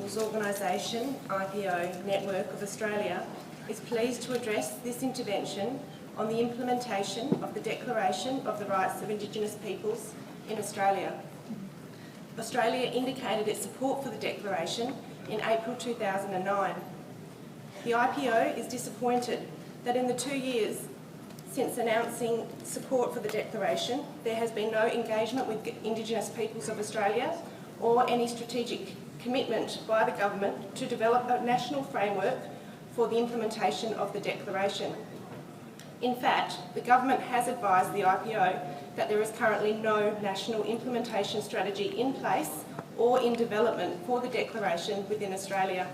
Peoples Organisation, IPO, Network of Australia, is pleased to address this intervention on the implementation of the Declaration of the Rights of Indigenous Peoples in Australia. Australia indicated its support for the Declaration in April 2009. The IPO is disappointed that in the 2 years since announcing support for the Declaration, there has been no engagement with Indigenous Peoples of Australia or any strategic commitment by the government to develop a national framework for the implementation of the Declaration. In fact, the government has advised the IPO that there is currently no national implementation strategy in place or in development for the Declaration within Australia.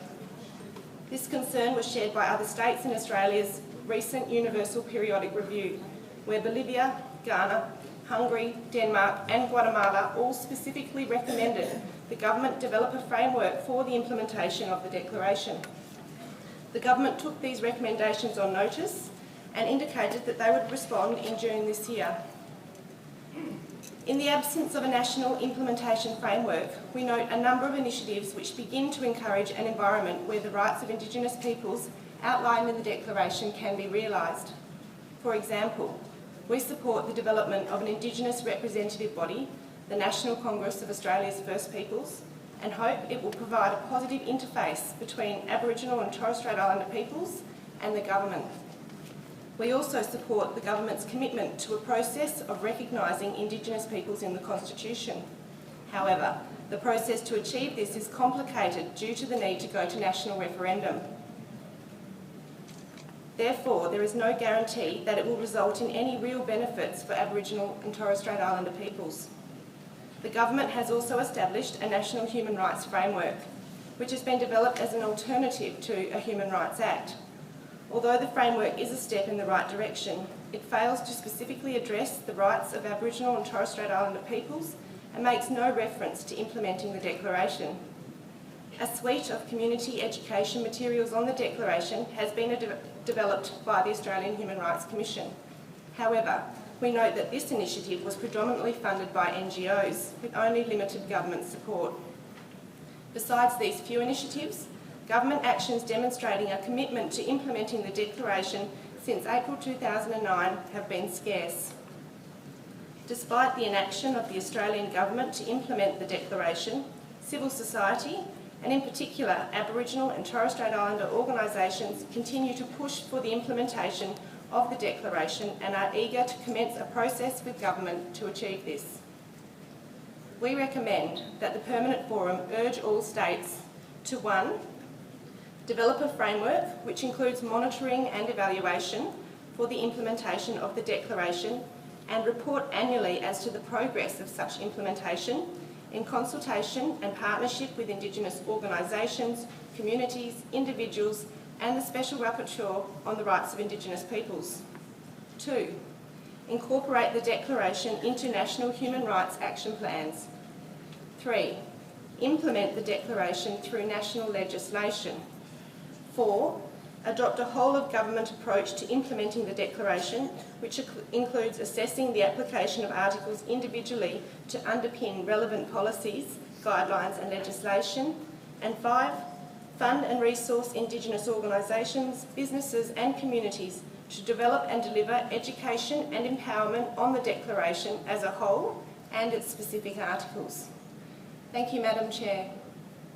This concern was shared by other states in Australia's recent Universal Periodic Review, where Bolivia, Ghana, Hungary, Denmark and Guatemala all specifically recommended the government develop a framework for the implementation of the Declaration. The government took these recommendations on notice and indicated that they would respond in June this year. In the absence of a national implementation framework, we note a number of initiatives which begin to encourage an environment where the rights of Indigenous peoples outlined in the Declaration can be realised. For example, we support the development of an Indigenous representative body, the National Congress of Australia's First Peoples, and hope it will provide a positive interface between Aboriginal and Torres Strait Islander peoples and the government. We also support the government's commitment to a process of recognising Indigenous peoples in the Constitution. However, the process to achieve this is complicated due to the need to go to national referendum. Therefore, there is no guarantee that it will result in any real benefits for Aboriginal and Torres Strait Islander peoples. The government has also established a national human rights framework, which has been developed as an alternative to a Human Rights Act. Although the framework is a step in the right direction, it fails to specifically address the rights of Aboriginal and Torres Strait Islander peoples and makes no reference to implementing the Declaration. A suite of community education materials on the Declaration has been developed by the Australian Human Rights Commission. However, we note that this initiative was predominantly funded by NGOs with only limited government support. Besides these few initiatives, government actions demonstrating a commitment to implementing the Declaration since April 2009 have been scarce. Despite the inaction of the Australian government to implement the Declaration, civil society, and in particular Aboriginal and Torres Strait Islander organisations, continue to push for the implementation of the Declaration and are eager to commence a process with government to achieve this. We recommend that the Permanent Forum urge all states to 1. Develop a framework which includes monitoring and evaluation for the implementation of the Declaration and report annually as to the progress of such implementation in consultation and partnership with Indigenous organisations, communities, individuals and the Special Rapporteur on the Rights of Indigenous Peoples. 2. Incorporate the Declaration into national human rights action plans. 3. Implement the Declaration through national legislation. 4. Adopt a whole-of-government approach to implementing the Declaration, which includes assessing the application of articles individually to underpin relevant policies, guidelines and legislation. And 5. Fund and resource Indigenous organisations, businesses and communities to develop and deliver education and empowerment on the Declaration as a whole and its specific articles. Thank you, Madam Chair.